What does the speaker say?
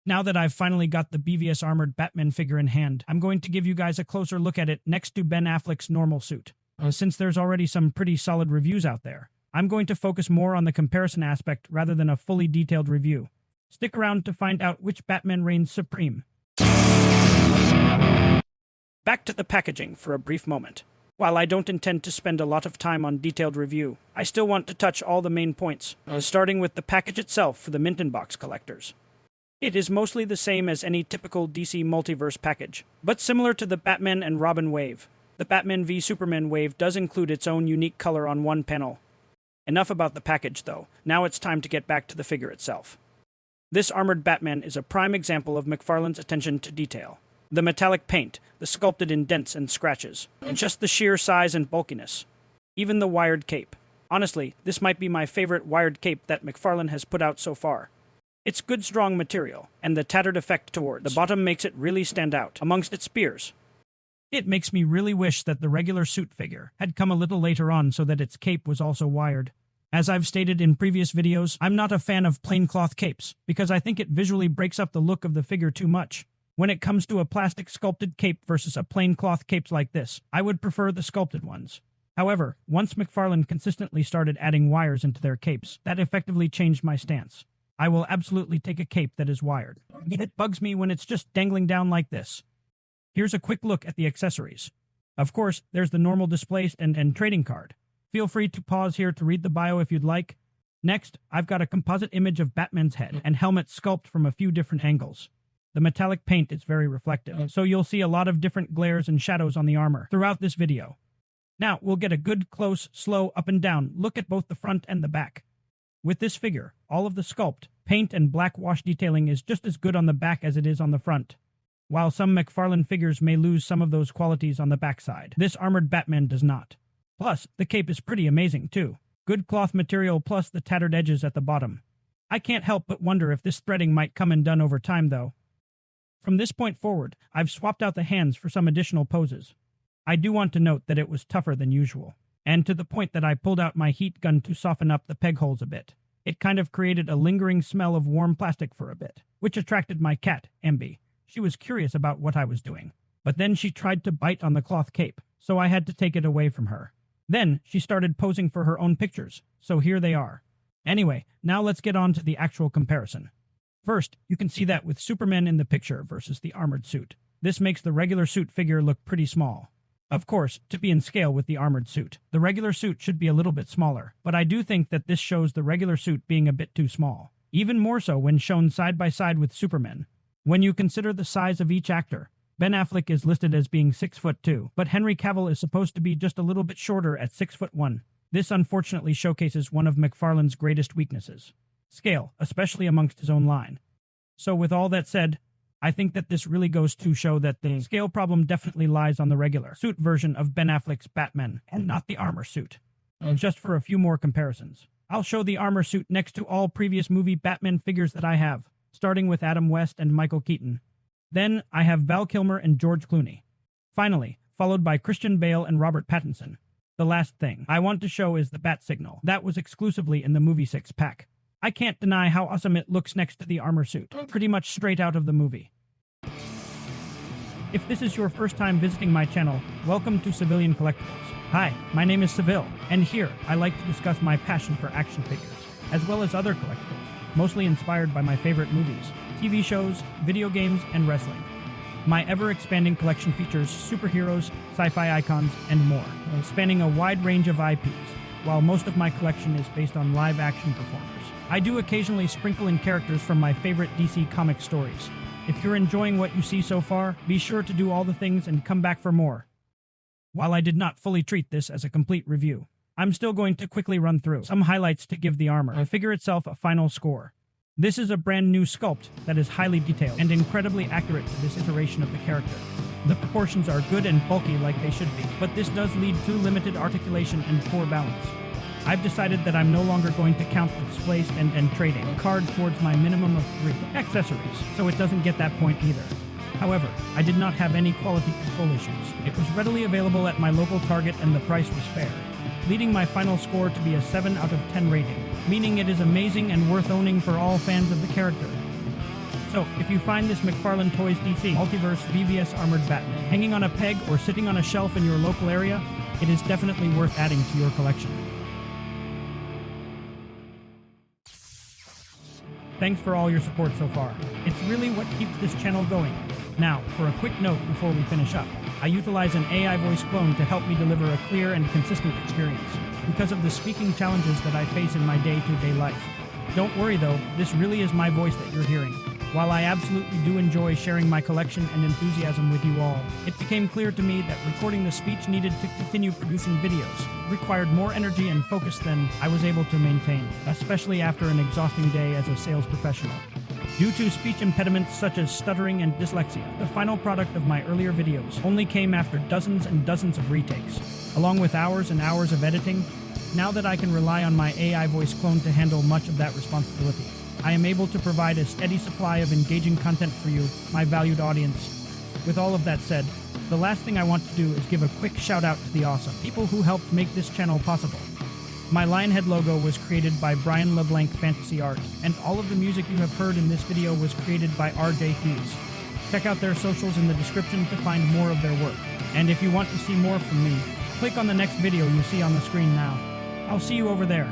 Now that I've finally got the BvS armored Batman figure in hand, I'm going to give you guys a closer look at it next to Ben Affleck's normal suit. Since there's already some pretty solid reviews out there, I'm going to focus more on the comparison aspect rather than a fully detailed review. Stick around to find out which Batman reigns supreme. Back to the packaging for a brief moment. While I don't intend to spend a lot of time on detailed review, I still want to touch all the main points, starting with the package itself for the Mint in Box collectors. It is mostly the same as any typical DC Multiverse package, but similar to the Batman and Robin wave. The Batman v Superman wave does include its own unique color on one panel. Enough about the package though, now it's time to get back to the figure itself. This armored Batman is a prime example of McFarlane's attention to detail. The metallic paint, the sculpted indents and scratches, and just the sheer size and bulkiness. Even the wired cape. Honestly, this might be my favorite wired cape that McFarlane has put out so far. It's good strong material, and the tattered effect towards the bottom makes it really stand out amongst its peers. It makes me really wish that the regular suit figure had come a little later on so that its cape was also wired. As I've stated in previous videos, I'm not a fan of plain cloth capes, because I think it visually breaks up the look of the figure too much. When it comes to a plastic sculpted cape versus a plain cloth cape like this, I would prefer the sculpted ones. However, once McFarlane consistently started adding wires into their capes, that effectively changed my stance. I will absolutely take a cape that is wired. It bugs me when it's just dangling down like this. Here's a quick look at the accessories. Of course, there's the normal display and trading card. Feel free to pause here to read the bio if you'd like. Next, I've got a composite image of Batman's head and helmet sculpt from a few different angles. The metallic paint is very reflective, so you'll see a lot of different glares and shadows on the armor throughout this video. Now, we'll get a good, close, slow, up and down look at both the front and the back. With this figure, all of the sculpt, paint, and black wash detailing is just as good on the back as it is on the front. While some McFarlane figures may lose some of those qualities on the backside, this armored Batman does not. Plus, the cape is pretty amazing too. Good cloth material plus the tattered edges at the bottom. I can't help but wonder if this threading might come undone over time though. From this point forward, I've swapped out the hands for some additional poses. I do want to note that it was tougher than usual, and to the point that I pulled out my heat gun to soften up the peg holes a bit. It kind of created a lingering smell of warm plastic for a bit, which attracted my cat, Ambee. She was curious about what I was doing, but then she tried to bite on the cloth cape, so I had to take it away from her. Then she started posing for her own pictures, so here they are. Anyway, now let's get on to the actual comparison. First, you can see that with Superman in the picture versus the armored suit. This makes the regular suit figure look pretty small. Of course, to be in scale with the armored suit, the regular suit should be a little bit smaller, but I do think that this shows the regular suit being a bit too small. Even more so when shown side by side with Superman. When you consider the size of each actor, Ben Affleck is listed as being 6'2", but Henry Cavill is supposed to be just a little bit shorter at 6'1". This unfortunately showcases one of McFarlane's greatest weaknesses. Scale, especially amongst his own line. So with all that said, I think that this really goes to show that the scale problem definitely lies on the regular suit version of Ben Affleck's Batman, and not the armor suit. Just for a few more comparisons. I'll show the armor suit next to all previous movie Batman figures that I have, starting with Adam West and Michael Keaton. Then I have Val Kilmer and George Clooney. Finally, followed by Christian Bale and Robert Pattinson. The last thing I want to show is the bat signal. That was exclusively in the movie 6-pack. I can't deny how awesome it looks next to the armor suit, pretty much straight out of the movie. If this is your first time visiting my channel, welcome to Civilian Collectibles. Hi, my name is Seville, and here I like to discuss my passion for action figures, as well as other collectibles, mostly inspired by my favorite movies, TV shows, video games, and wrestling. My ever-expanding collection features superheroes, sci-fi icons, and more, spanning a wide range of IPs, while most of my collection is based on live-action performers. I do occasionally sprinkle in characters from my favorite DC comic stories. If you're enjoying what you see so far, be sure to do all the things and come back for more. While I did not fully treat this as a complete review, I'm still going to quickly run through some highlights to give the armor and figure itself a final score. This is a brand new sculpt that is highly detailed and incredibly accurate to this iteration of the character. The proportions are good and bulky like they should be, but this does lead to limited articulation and poor balance. I've decided that I'm no longer going to count the displaced and trading card towards my minimum of 3 accessories, so it doesn't get that point either. However, I did not have any quality control issues. It was readily available at my local Target and the price was fair, leading my final score to be a 7 out of 10 rating, meaning it is amazing and worth owning for all fans of the character. So, if you find this McFarlane Toys DC Multiverse BvS Armored Batman hanging on a peg or sitting on a shelf in your local area, it is definitely worth adding to your collection. Thanks for all your support so far. It's really what keeps this channel going. Now, for a quick note before we finish up, I utilize an AI voice clone to help me deliver a clear and consistent experience because of the speaking challenges that I face in my day-to-day life. Don't worry though, this really is my voice that you're hearing. While I absolutely do enjoy sharing my collection and enthusiasm with you all, it became clear to me that recording the speech needed to continue producing videos required more energy and focus than I was able to maintain, especially after an exhausting day as a sales professional. Due to speech impediments such as stuttering and dyslexia, the final product of my earlier videos only came after dozens and dozens of retakes, along with hours and hours of editing. Now that I can rely on my AI voice clone to handle much of that responsibility, I am able to provide a steady supply of engaging content for you, my valued audience. With all of that said, the last thing I want to do is give a quick shout out to the awesome people who helped make this channel possible. My Lionhead logo was created by Brian LeBlanc Fantasy Art, and all of the music you have heard in this video was created by RJ Hughes. Check out their socials in the description to find more of their work. And if you want to see more from me, click on the next video you see on the screen now. I'll see you over there.